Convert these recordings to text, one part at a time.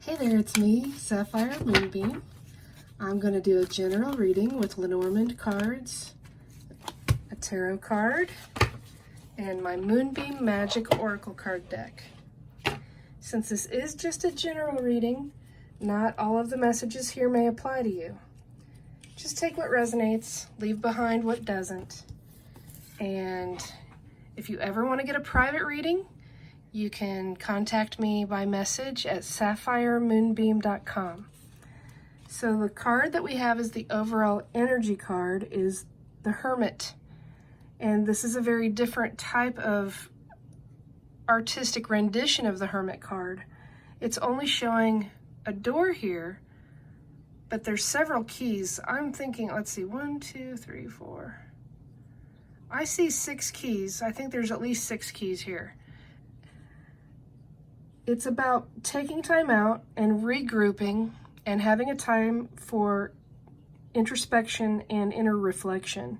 Hey there, it's me, Sapphire Moonbeam. I'm going to do a general reading with Lenormand cards, a tarot card, and my Moonbeam Magick Oracle card deck. Since this is just a general reading, not all of the messages here may apply to you. Just take what resonates, leave behind what doesn't. And if you ever want to get a private reading, you can contact me by message at sapphiremoonbeam.com. So the card that we have as the overall energy card is the Hermit. And this is a very different type of artistic rendition of the Hermit card. It's only showing a door here, but there's several keys. I'm thinking, let's see, 1, 2, 3, 4. I see 6 keys. I think there's at least 6 keys here. It's about taking time out and regrouping and having a time for introspection and inner reflection.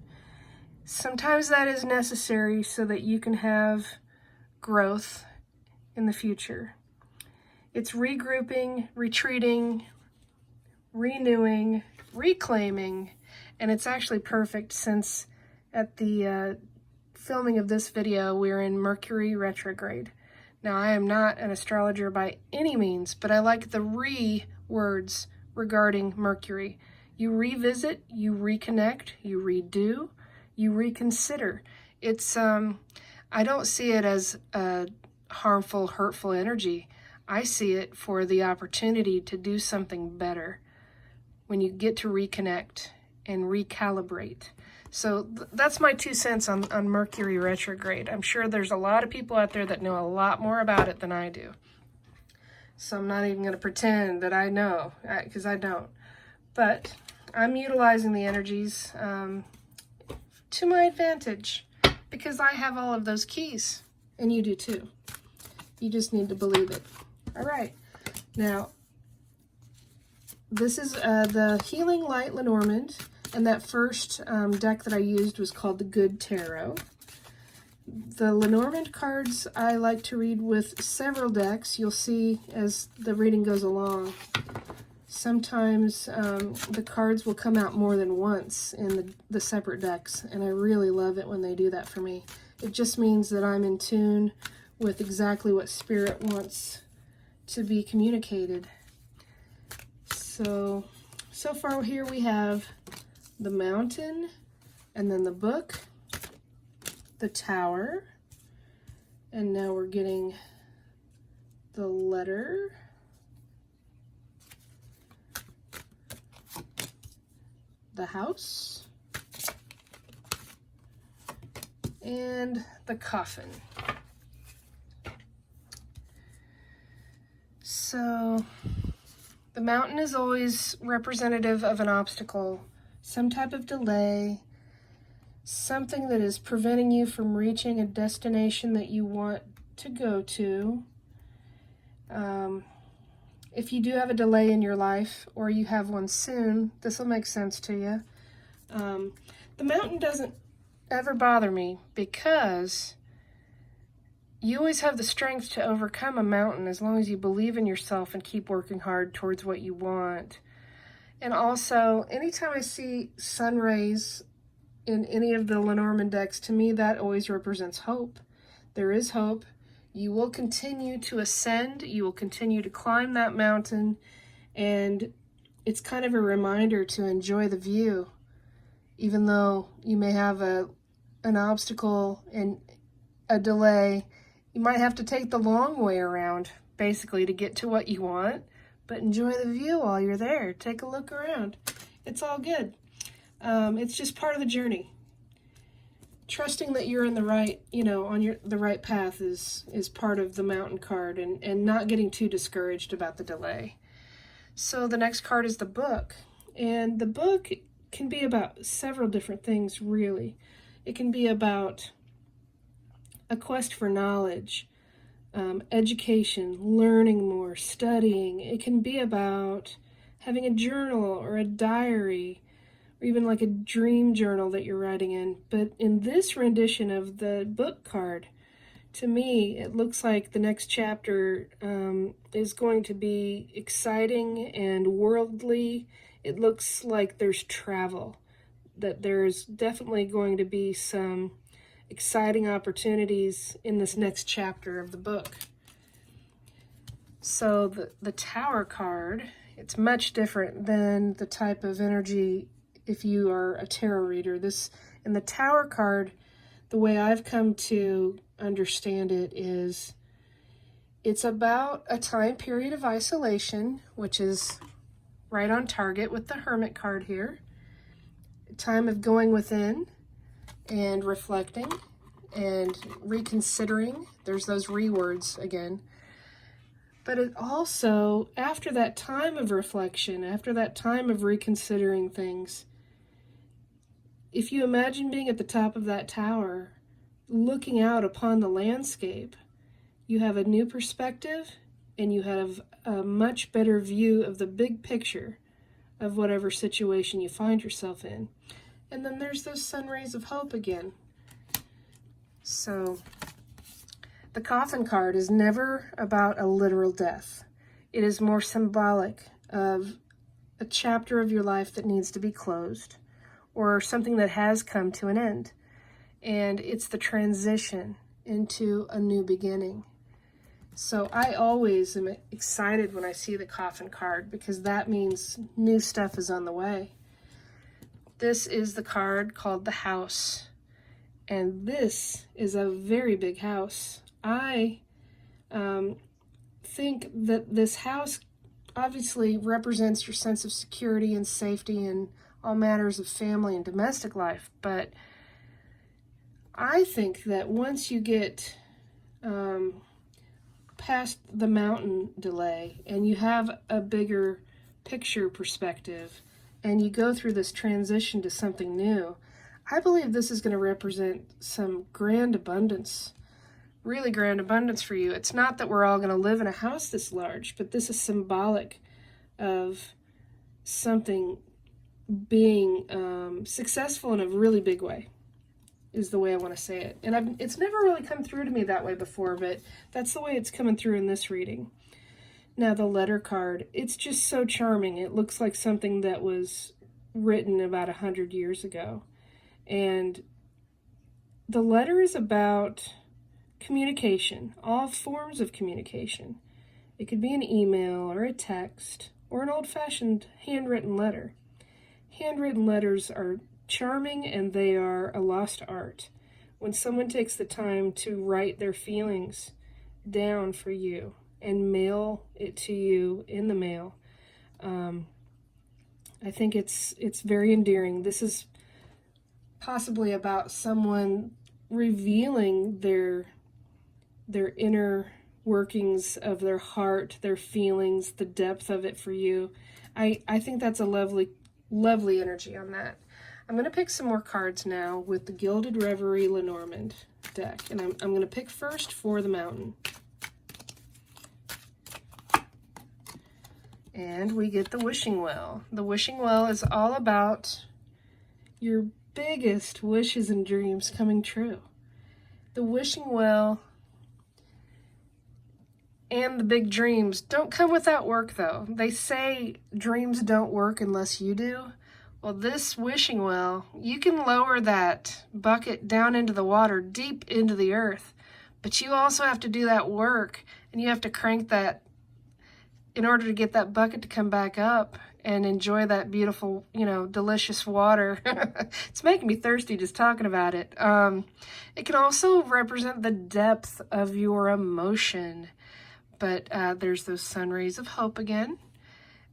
Sometimes that is necessary so that you can have growth in the future. It's regrouping, retreating, renewing, reclaiming, and it's actually perfect since at the filming of this video, we're in Mercury retrograde. Now, I am not an astrologer by any means, but I like the words regarding Mercury. You revisit, you reconnect, you redo, you reconsider. It's, I don't see it as a harmful, hurtful energy. I see it for the opportunity to do something better when you get to reconnect and recalibrate. So that's my 2 cents on Mercury retrograde. I'm sure there's a lot of people out there that know a lot more about it than I do. So I'm not even going to pretend that I know, because I don't. But I'm utilizing the energies to my advantage because I have all of those keys, and you do too. You just need to believe it. All right. Now, this is the Healing Light Lenormand. And that first deck that I used was called the Good Tarot. The Lenormand cards I like to read with several decks. You'll see as the reading goes along. Sometimes the cards will come out more than once in the separate decks, and I really love it when they do that for me. It just means that I'm in tune with exactly what Spirit wants to be communicated. So far here we have the Mountain, and then the Book, the Tower, and now we're getting the Letter, the House, and the Coffin. So the Mountain is always representative of an obstacle, some type of delay, something that is preventing you from reaching a destination that you want to go to. If you do have a delay in your life, or you have one soon, this will make sense to you. The Mountain doesn't ever bother me because you always have the strength to overcome a mountain as long as you believe in yourself and keep working hard towards what you want. And also, anytime I see sun rays in any of the Lenormand decks, to me that always represents hope. There is hope. You will continue to ascend. You will continue to climb that mountain. And it's kind of a reminder to enjoy the view. Even though you may have an obstacle and a delay, you might have to take the long way around, basically, to get to what you want. But enjoy the view while you're there. Take a look around. It's all good. It's just part of the journey. Trusting that you're in the right, on the right path is part of the Mountain card, and not getting too discouraged about the delay. So the next card is the Book. And the Book can be about several different things, really. It can be about a quest for knowledge, education, learning more, studying. It can be about having a journal or a diary, or even like a dream journal that you're writing in. But in this rendition of the Book card, to me, it looks like the next chapter is going to be exciting and worldly. It looks like there's travel, that there's definitely going to be some exciting opportunities in this next chapter of the book. So the Tower card, it's much different than the type of energy if you are a tarot reader. In the Tower card, the way I've come to understand it is it's about a time period of isolation, which is right on target with the Hermit card here. A time of going within and reflecting and reconsidering. There's those rewords again. But it also, after that time of reflection, after that time of reconsidering things, if you imagine being at the top of that tower, looking out upon the landscape, you have a new perspective and you have a much better view of the big picture of whatever situation you find yourself in. And then there's those sun rays of hope again. So the Coffin card is never about a literal death. It is more symbolic of a chapter of your life that needs to be closed, or something that has come to an end. And it's the transition into a new beginning. So I always am excited when I see the Coffin card, because that means new stuff is on the way. This is the card called the House. And this is a very big house. I think that this house obviously represents your sense of security and safety and all matters of family and domestic life. But I think that once you get past the mountain delay and you have a bigger picture perspective and you go through this transition to something new, I believe this is going to represent some grand abundance, really grand abundance for you. It's not that we're all going to live in a house this large, but this is symbolic of something being successful in a really big way, is the way I want to say it. And it's never really come through to me that way before, but that's the way it's coming through in this reading. Now the letter card, it's just so charming. It looks like something that was written about 100 years ago. And the letter is about communication, all forms of communication. It could be an email or a text or an old-fashioned handwritten letter. Handwritten letters are charming and they are a lost art. When someone takes the time to write their feelings down for you and mail it to you in the mail, I think it's very endearing. This is possibly about someone revealing their inner workings of their heart, their feelings, the depth of it for you. I think that's a lovely, lovely energy on that. I'm going to pick some more cards now with the Gilded Reverie Lenormand deck. And I'm going to pick first for the Mountain. And we get the Wishing Well. The Wishing Well is all about your biggest wishes and dreams coming true. The Wishing Well and the big dreams don't come without work, though. They say dreams don't work unless you do. Well, this wishing well, you can lower that bucket down into the water, deep into the earth, but you also have to do that work, and you have to crank that in order to get that bucket to come back up and enjoy that beautiful, delicious water. It's making me thirsty just talking about it. It can also represent the depth of your emotion, but there's those sun rays of hope again.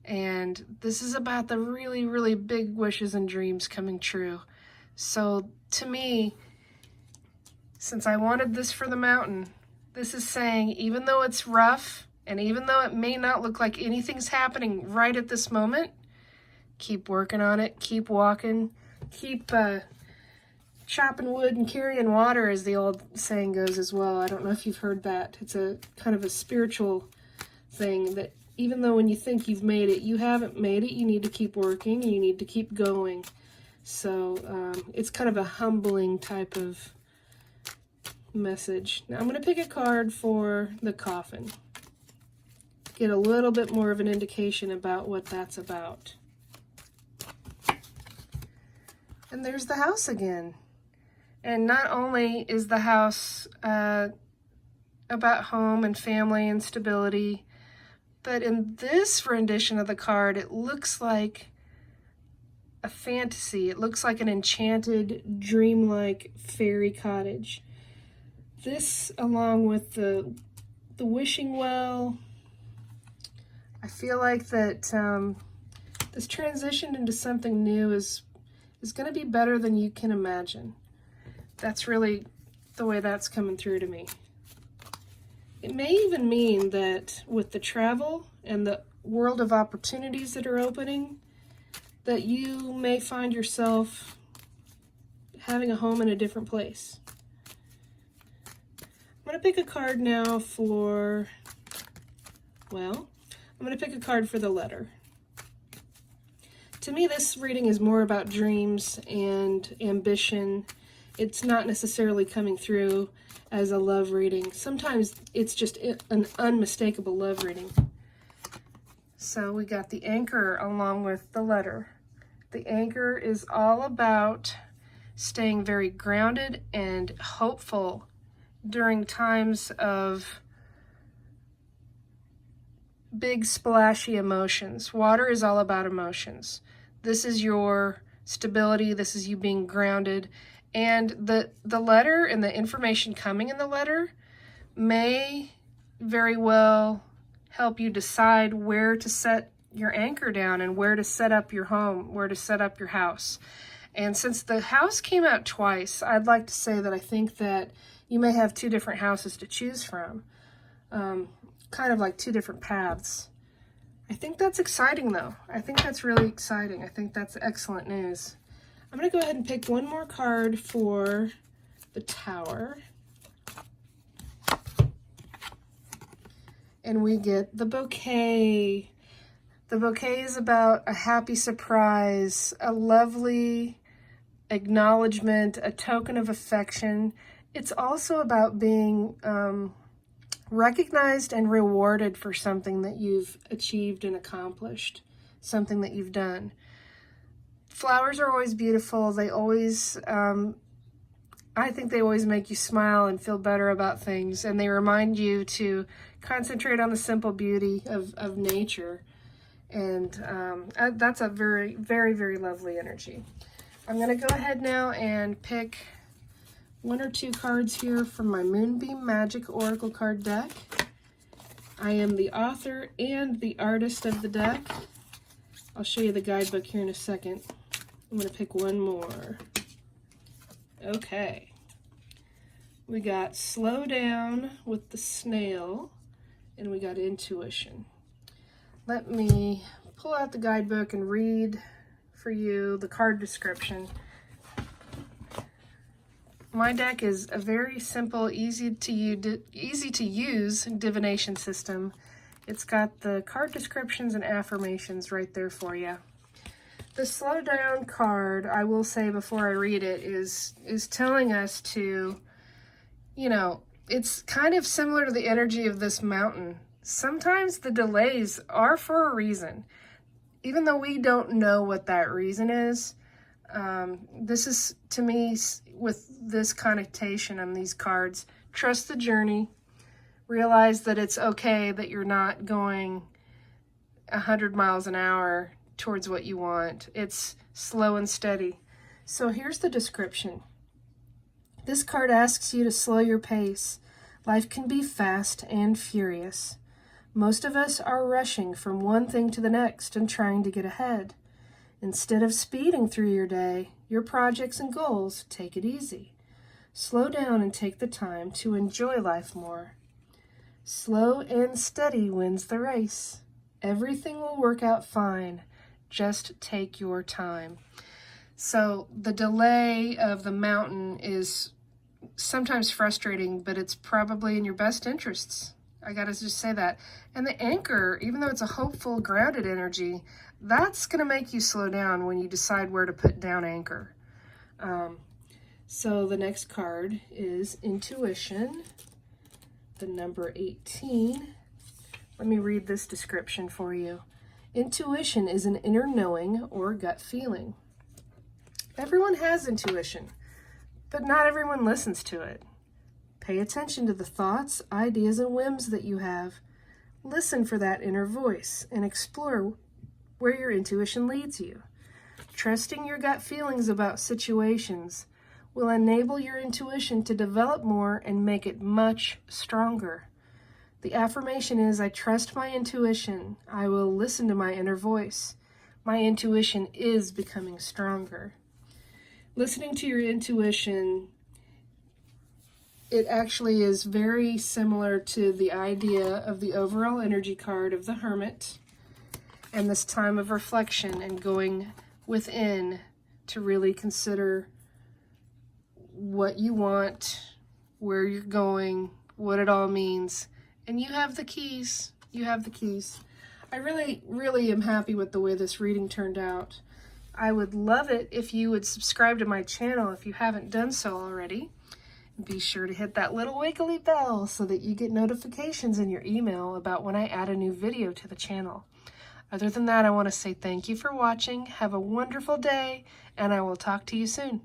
And this is about the really, really big wishes and dreams coming true. So to me, since I wanted this for the Mountain, this is saying, even though it's rough, and even though it may not look like anything's happening right at this moment, keep working on it, keep walking, keep chopping wood and carrying water, as the old saying goes as well. I don't know if you've heard that. It's a kind of a spiritual thing that even though when you think you've made it, you haven't made it. You need to keep working, and you need to keep going. So it's kind of a humbling type of message. Now I'm going to pick a card for the coffin. Get a little bit more of an indication about what that's about. And there's the house again. And not only is the house about home and family and stability, but in this rendition of the card, it looks like a fantasy. It looks like an enchanted, dreamlike fairy cottage. This, along with the wishing well, I feel like that this transition into something new is going to be better than you can imagine. That's really the way that's coming through to me. It may even mean that with the travel and the world of opportunities that are opening, that you may find yourself having a home in a different place. I'm going to pick a card now for, well, I'm going to pick a card for the letter. To me, this reading is more about dreams and ambition. It's not necessarily coming through as a love reading. Sometimes it's just an unmistakable love reading. So we got the anchor along with the letter. The anchor is all about staying very grounded and hopeful during times of big splashy emotions. Water is all about emotions. This is your stability. This is you being grounded. And the letter and the information coming in the letter may very well help you decide where to set your anchor down and where to set up your home, where to set up your house. And since the house came out twice, I'd like to say that I think that you may have two different houses to choose from. Kind of like two different paths. I think that's exciting though. I think that's really exciting. I think that's excellent news. I'm going to go ahead and pick one more card for the Tower. And we get the bouquet. The bouquet is about a happy surprise, a lovely acknowledgement, a token of affection. It's also about being recognized and rewarded for something that you've achieved and accomplished, something that you've done. Flowers are always beautiful. They always, I think they always make you smile and feel better about things, and they remind you to concentrate on the simple beauty of nature. And that's a very, very, very lovely energy. I'm going to go ahead now and pick one or two cards here from my Moonbeam Magick Oracle card deck. I am the author and the artist of the deck. I'll show you the guidebook here in a second. I'm going to pick one more. Okay. We got Slow Down with the Snail, and we got Intuition. Let me pull out the guidebook and read for you the card description. My deck is a very simple, easy to use divination system. It's got the card descriptions and affirmations right there for you. The Slow Down card, I will say before I read it, is telling us to, you know, it's kind of similar to the energy of this mountain. Sometimes the delays are for a reason, even though we don't know what that reason is. This is, to me, with this connotation on these cards, trust the journey, realize that it's okay that you're not going 100 miles an hour towards what you want. It's slow and steady. So here's the description. This card asks you to slow your pace. Life can be fast and furious. Most of us are rushing from one thing to the next and trying to get ahead. Instead of speeding through your day, your projects and goals, take it easy. Slow down and take the time to enjoy life more. Slow and steady wins the race. Everything will work out fine. Just take your time. So the delay of the mountain is sometimes frustrating, but it's probably in your best interests. I gotta just say that. And the anchor, even though it's a hopeful, grounded energy, that's gonna make you slow down when you decide where to put down anchor. So the next card is Intuition, the number 18. Let me read this description for you. Intuition is an inner knowing or gut feeling. Everyone has intuition, but not everyone listens to it. Pay attention to the thoughts, ideas, and whims that you have. Listen for that inner voice and explore where your intuition leads you. Trusting your gut feelings about situations will enable your intuition to develop more and make it much stronger. The affirmation is, I trust my intuition. I will listen to my inner voice. My intuition is becoming stronger. Listening to your intuition, it actually is very similar to the idea of the overall energy card of the Hermit and this time of reflection and going within to really consider what you want, where you're going, what it all means. And you have the keys. You have the keys. I really am happy with the way this reading turned out. I would love it if you would subscribe to my channel if you haven't done so already. Be sure to hit that little wiggly bell so that you get notifications in your email about when I add a new video to the channel. Other than that, I want to say thank you for watching. Have a wonderful day, and I will talk to you soon.